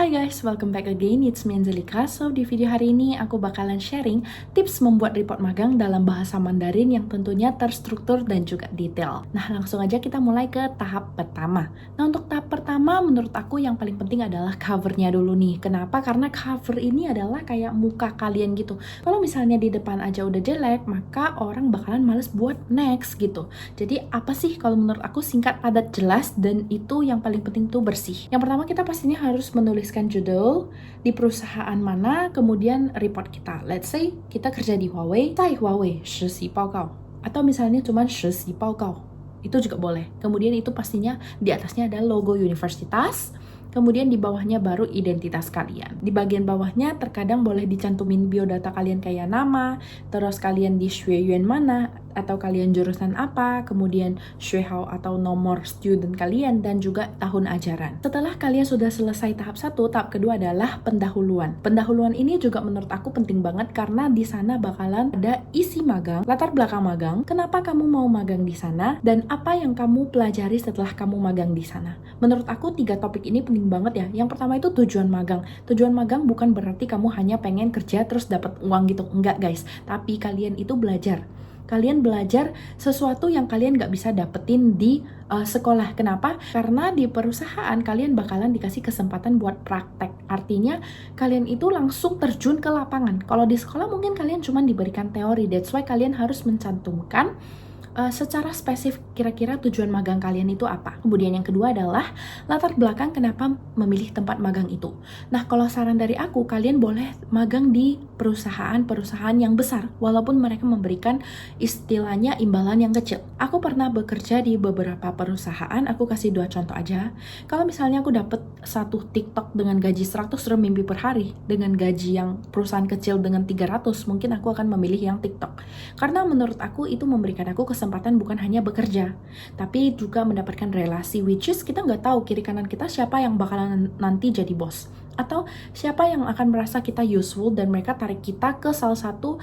Hai guys, welcome back again, it's me Angelika. So, di video hari ini aku bakalan sharing tips membuat report magang dalam bahasa Mandarin yang tentunya terstruktur dan juga detail. Nah, langsung aja kita mulai ke tahap pertama. Nah, untuk tahap pertama menurut aku yang paling penting adalah covernya dulu nih. Kenapa? Karena cover ini adalah kayak muka kalian gitu. Kalau misalnya di depan aja udah jelek, maka orang bakalan males buat next gitu. Jadi, apa sih kalau menurut aku singkat, padat, jelas, dan itu yang paling penting tuh bersih. Yang pertama kita pastinya harus menuliskan judul, di perusahaan mana, kemudian report kita. Let's say kita kerja di Huawei, 在 Huawei 实习报告. Atau misalnya cuman 实习报告. Itu juga boleh. Kemudian itu pastinya di atasnya ada logo universitas, kemudian di bawahnya baru identitas kalian. Di bagian bawahnya terkadang boleh dicantumin biodata kalian kayak nama, terus kalian di Xueyuan mana, atau kalian jurusan apa, kemudian Xuehao atau nomor student kalian, dan juga tahun ajaran. Setelah kalian sudah selesai tahap 1, tahap kedua adalah pendahuluan. Pendahuluan ini juga menurut aku penting banget karena di sana bakalan ada isi magang, latar belakang magang, kenapa kamu mau magang di sana, dan apa yang kamu pelajari setelah kamu magang di sana. Menurut aku 3 topik ini penting banget ya. Yang pertama itu tujuan magang. Tujuan magang bukan berarti kamu hanya pengen kerja terus dapat uang gitu. Enggak guys, tapi kalian itu belajar. Kalian belajar sesuatu yang kalian gak bisa dapetin di sekolah. Kenapa? Karena di perusahaan kalian bakalan dikasih kesempatan buat praktek. Artinya kalian itu langsung terjun ke lapangan. Kalau di sekolah mungkin kalian cuma diberikan teori. That's why kalian harus mencantumkan secara spesifik kira-kira tujuan magang kalian itu apa. Kemudian yang kedua adalah latar belakang kenapa memilih tempat magang itu. Nah, kalau saran dari aku, kalian boleh magang di perusahaan-perusahaan yang besar walaupun mereka memberikan istilahnya imbalan yang kecil. Aku pernah bekerja di beberapa perusahaan, aku kasih 2 contoh aja. Kalau misalnya aku dapat satu TikTok dengan gaji 100 renminbi per hari dengan gaji yang perusahaan kecil dengan 300, mungkin aku akan memilih yang TikTok. Karena menurut aku itu memberikan aku kesempatan bukan hanya bekerja, tapi juga mendapatkan relasi, which is kita nggak tahu kiri kanan kita siapa yang bakalan nanti jadi bos, atau siapa yang akan merasa kita useful dan mereka tarik kita ke salah satu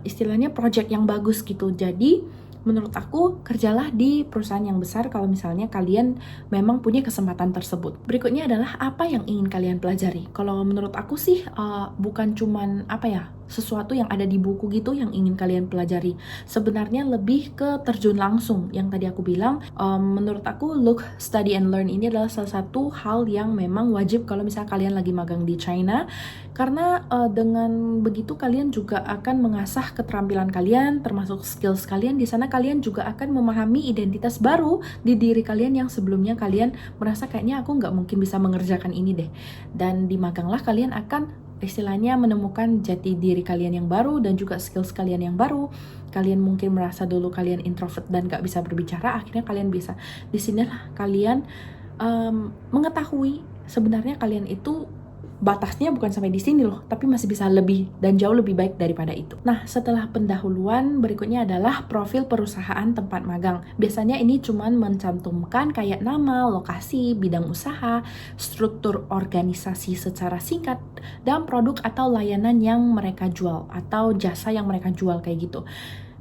istilahnya project yang bagus gitu. Jadi menurut aku kerjalah di perusahaan yang besar kalau misalnya kalian memang punya kesempatan tersebut. Berikutnya adalah apa yang ingin kalian pelajari. Kalau menurut aku sih bukan cuman sesuatu yang ada di buku gitu yang ingin kalian pelajari. Sebenarnya lebih ke terjun langsung. Yang tadi aku bilang, menurut aku look, study and learn ini adalah salah satu hal yang memang wajib kalau misalnya kalian lagi magang di China. Karena dengan begitu kalian juga akan mengasah keterampilan kalian, termasuk skills kalian. Di sana kalian juga akan memahami identitas baru di diri kalian yang sebelumnya kalian merasa kayaknya aku nggak mungkin bisa mengerjakan ini deh. Dan di maganglah kalian akan istilahnya menemukan jati diri kalian yang baru dan juga skills kalian yang baru. Kalian mungkin merasa dulu kalian introvert dan gak bisa berbicara, akhirnya kalian bisa. Disinilah kalian mengetahui sebenarnya kalian itu batasnya bukan sampai di sini loh, tapi masih bisa lebih dan jauh lebih baik daripada itu. Nah, setelah pendahuluan, berikutnya adalah profil perusahaan tempat magang. Biasanya ini cuman mencantumkan kayak nama, lokasi, bidang usaha, struktur organisasi secara singkat, dan produk atau layanan yang mereka jual atau jasa yang mereka jual kayak gitu.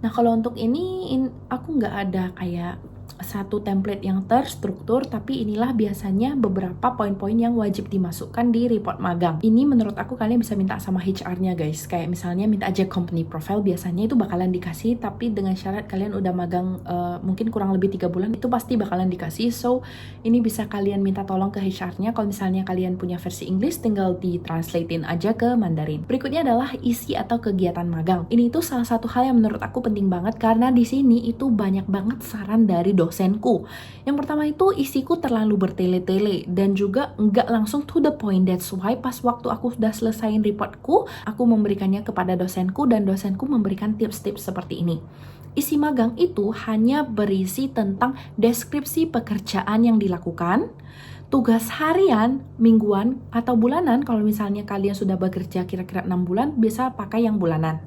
Nah, kalau untuk ini aku nggak ada kayak satu template yang terstruktur, tapi inilah biasanya beberapa poin-poin yang wajib dimasukkan di report magang. Ini menurut aku kalian bisa minta sama HR-nya guys, kayak misalnya minta aja company profile, biasanya itu bakalan dikasih, tapi dengan syarat kalian udah magang mungkin kurang lebih 3 bulan, itu pasti bakalan dikasih. So, ini bisa kalian minta tolong ke HR-nya, kalau misalnya kalian punya versi English, tinggal ditranslatein aja ke Mandarin. Berikutnya adalah isi atau kegiatan magang. Ini itu salah satu hal yang menurut aku penting banget, karena di sini itu banyak banget saran dari dosenku. Yang pertama itu isiku terlalu bertele-tele dan juga nggak langsung to the point. That's why pas waktu aku sudah selesaiin reportku, aku memberikannya kepada dosenku dan dosenku memberikan tips-tips seperti ini. Isi magang itu hanya berisi tentang deskripsi pekerjaan yang dilakukan, tugas harian, mingguan, atau bulanan. Kalau misalnya kalian sudah bekerja kira-kira 6 bulan, biasa pakai yang bulanan.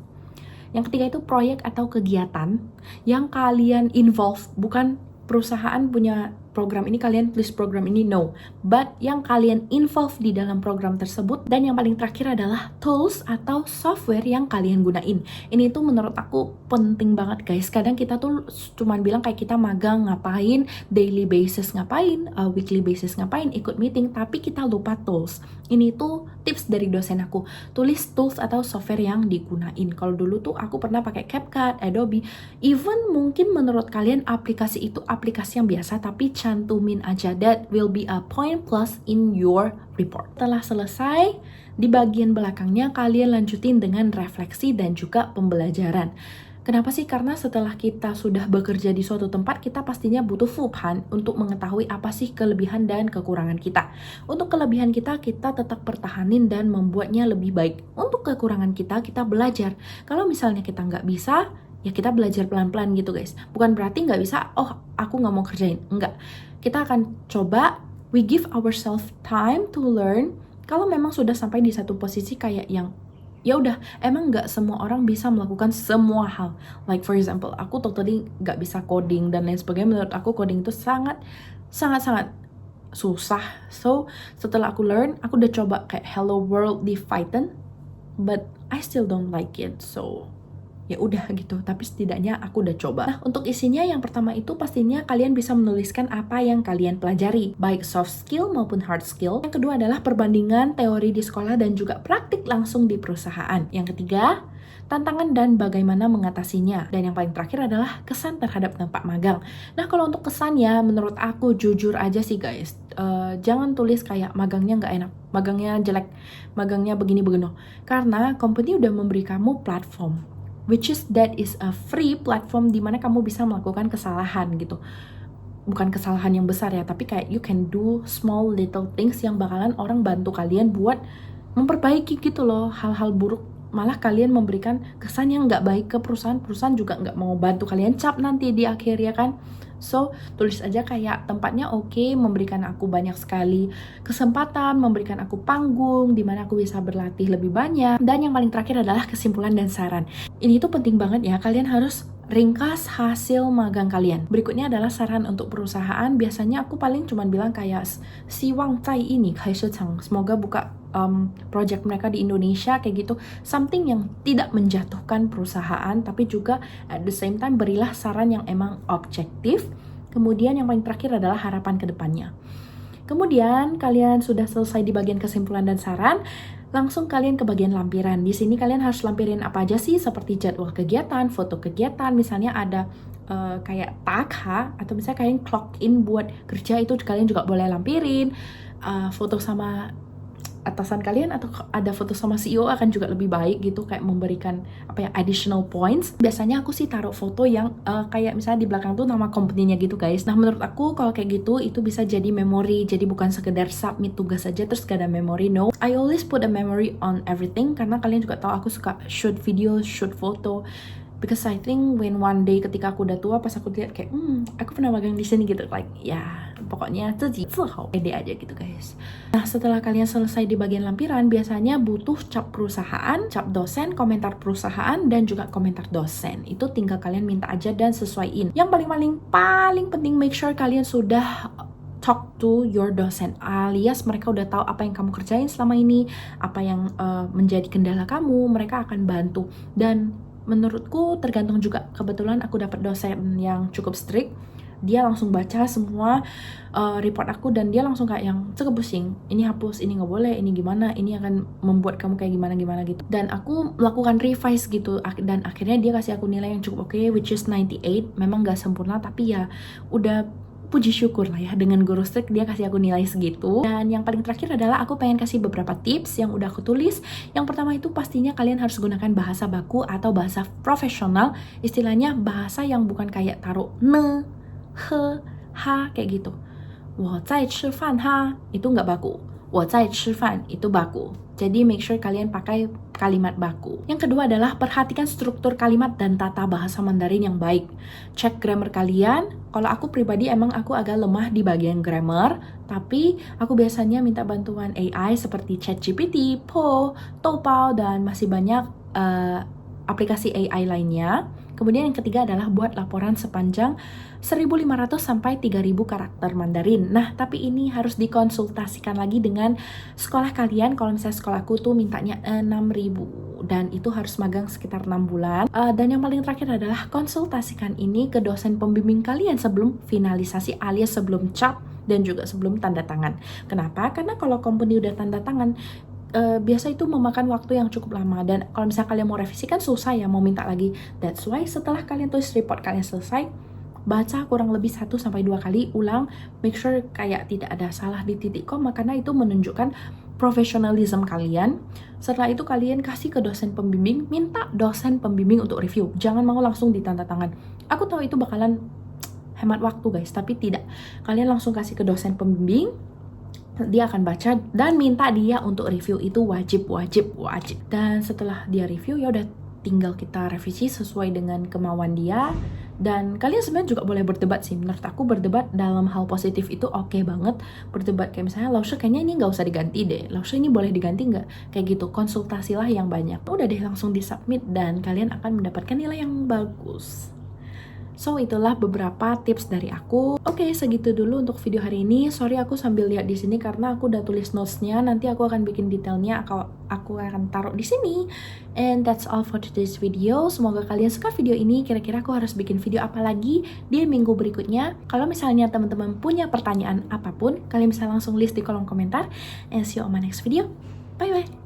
Yang ketiga itu proyek atau kegiatan yang kalian involve, bukan perusahaan punya program ini kalian tulis program ini, no, but yang kalian involve di dalam program tersebut. Dan yang paling terakhir adalah tools atau software yang kalian gunain. Ini tuh menurut aku penting banget guys. Kadang kita tuh cuman bilang kayak kita magang ngapain, daily basis ngapain, weekly basis ngapain, ikut meeting, tapi kita lupa tools. Ini tuh tips dari dosen aku. Tulis tools atau software yang digunain. Kalau dulu tuh aku pernah pakai CapCut, Adobe. Even mungkin menurut kalian aplikasi itu aplikasi yang biasa, tapi cantumin aja. That will be a point plus in your report. Setelah selesai, di bagian belakangnya kalian lanjutin dengan refleksi dan juga pembelajaran. Kenapa sih? Karena setelah kita sudah bekerja di suatu tempat, kita pastinya butuh fupan untuk mengetahui apa sih kelebihan dan kekurangan kita. Untuk kelebihan kita tetap pertahanin dan membuatnya lebih baik. Untuk kekurangan kita belajar. Kalau misalnya kita nggak bisa, ya kita belajar pelan-pelan gitu guys. Bukan berarti nggak bisa, oh aku nggak mau kerjain. Enggak. Kita akan coba, we give ourselves time to learn. Kalau memang sudah sampai di satu posisi kayak yang ya udah, emang nggak semua orang bisa melakukan semua hal. Like for example, aku totally nggak bisa coding dan lain sebagainya. Menurut aku coding itu sangat susah. So setelah aku learn, aku udah coba kayak Hello World di Python, but I still don't like it. So ya udah gitu, tapi setidaknya aku udah coba. Nah, untuk isinya yang pertama itu pastinya kalian bisa menuliskan apa yang kalian pelajari, baik soft skill maupun hard skill. Yang kedua adalah perbandingan teori di sekolah dan juga praktik langsung di perusahaan. Yang ketiga, tantangan dan bagaimana mengatasinya. Dan yang paling terakhir adalah kesan terhadap tempat magang. Nah, kalau untuk kesannya, menurut aku jujur aja sih guys, jangan tulis kayak magangnya nggak enak, magangnya jelek, magangnya begini-begini. Karena company udah memberi kamu platform, which is that is a free platform di mana kamu bisa melakukan kesalahan gitu. Bukan kesalahan yang besar ya, tapi kayak you can do small little things yang bakalan orang bantu kalian buat memperbaiki gitu loh hal-hal buruk. Malah kalian memberikan kesan yang nggak baik ke perusahaan juga nggak mau bantu kalian cap nanti di akhir ya kan. So, tulis aja kayak tempatnya oke, memberikan aku banyak sekali kesempatan, memberikan aku panggung di mana aku bisa berlatih lebih banyak. Dan yang paling terakhir adalah kesimpulan dan saran. Ini tuh penting banget ya, kalian harus ringkas hasil magang kalian. Berikutnya adalah saran untuk perusahaan. Biasanya aku paling cuma bilang kayak Siwang Cai ini, semoga buka project mereka di Indonesia kayak gitu. Something yang tidak menjatuhkan perusahaan, tapi juga at the same time berilah saran yang emang objektif. Kemudian yang paling terakhir adalah harapan ke depannya. Kemudian kalian sudah selesai di bagian kesimpulan dan saran, langsung kalian ke bagian lampiran. Di sini kalian harus lampirin apa aja sih, seperti jadwal kegiatan, foto kegiatan, misalnya ada kayak tag atau misalnya kalian clock in buat kerja, itu kalian juga boleh lampirin. Foto sama atasan kalian atau ada foto sama CEO akan juga lebih baik gitu, kayak memberikan apa ya, additional points. Biasanya aku sih taruh foto yang kayak misalnya di belakang tuh nama company-nya gitu guys. Nah, menurut aku kalau kayak gitu itu bisa jadi memory, jadi bukan sekedar submit tugas saja terus gak ada memory. No, I always put a memory on everything, karena kalian juga tahu aku suka shoot video, shoot foto. Because I think when one day ketika aku udah tua, pas aku lihat kayak aku pernah magang di sini gitu, like ya pokoknya pede aja gitu guys. Nah, setelah kalian selesai di bagian lampiran, biasanya butuh cap perusahaan, cap dosen, komentar perusahaan, dan juga komentar dosen. Itu tinggal kalian minta aja dan sesuaiin. Yang paling penting, make sure kalian sudah talk to your dosen, alias mereka udah tahu apa yang kamu kerjain selama ini, apa yang menjadi kendala kamu, mereka akan bantu. Dan menurutku tergantung juga, kebetulan aku dapat dosen yang cukup strict. Dia langsung baca semua report aku dan dia langsung kayak yang pusing, ini hapus, ini nggak boleh, ini gimana, ini akan membuat kamu kayak gimana gitu. Dan aku melakukan revise gitu, dan akhirnya dia kasih aku nilai yang cukup oke, which is 98. Memang nggak sempurna, tapi ya udah puji syukur lah ya, dengan guru strict dia kasih aku nilai segitu. Dan yang paling terakhir adalah aku pengen kasih beberapa tips yang udah aku tulis. Yang pertama itu pastinya kalian harus gunakan bahasa baku atau bahasa profesional, istilahnya bahasa yang bukan kayak taruh ne, he, ha kayak gitu. 我在吃饭哈, itu nggak baku. 我在吃饭 itu baku. Jadi make sure kalian pakai kalimat baku. Yang kedua adalah perhatikan struktur kalimat dan tata bahasa Mandarin yang baik. Cek grammar kalian. Kalau aku pribadi emang aku agak lemah di bagian grammar, tapi aku biasanya minta bantuan AI seperti ChatGPT, Po, Toupao, dan masih banyak aplikasi AI lainnya. Kemudian yang ketiga adalah buat laporan sepanjang 1.500 sampai 3.000 karakter Mandarin. Nah, tapi ini harus dikonsultasikan lagi dengan sekolah kalian. Kalau misalnya sekolahku tuh mintanya 6.000 dan itu harus magang sekitar 6 bulan. Dan yang paling terakhir adalah konsultasikan ini ke dosen pembimbing kalian sebelum finalisasi alias sebelum cap dan juga sebelum tanda tangan. Kenapa? Karena kalau company udah tanda tangan, biasa itu memakan waktu yang cukup lama, dan kalau misalnya kalian mau revisi kan susah ya, mau minta lagi. That's why setelah kalian tulis report kalian selesai, baca kurang lebih 1-2 kali ulang, make sure kayak tidak ada salah di titik koma, karena itu menunjukkan profesionalisme kalian. Setelah itu kalian kasih ke dosen pembimbing, minta dosen pembimbing untuk review, jangan mau langsung ditanda tangan. Aku tahu itu bakalan hemat waktu guys, tapi tidak, kalian langsung kasih ke dosen pembimbing, dia akan baca dan minta dia untuk review. Itu wajib. Dan setelah dia review, ya udah tinggal kita revisi sesuai dengan kemauan dia. Dan kalian sebenarnya juga boleh berdebat sih. Menurut aku berdebat dalam hal positif itu oke banget. Berdebat kayak misalnya, Laushe kayaknya ini nggak usah diganti deh, Laushe ini boleh diganti nggak, kayak gitu. Konsultasilah yang banyak. Udah deh, langsung disubmit dan kalian akan mendapatkan nilai yang bagus. So, itulah beberapa tips dari aku. Oke, segitu dulu untuk video hari ini. Sorry aku sambil lihat di sini karena aku udah tulis notes-nya. Nanti aku akan bikin detailnya, aku akan taruh di sini. And that's all for today's video. Semoga kalian suka video ini. Kira-kira aku harus bikin video apa lagi di minggu berikutnya. Kalau misalnya teman-teman punya pertanyaan apapun, kalian bisa langsung list di kolom komentar. And see you on my next video. Bye-bye.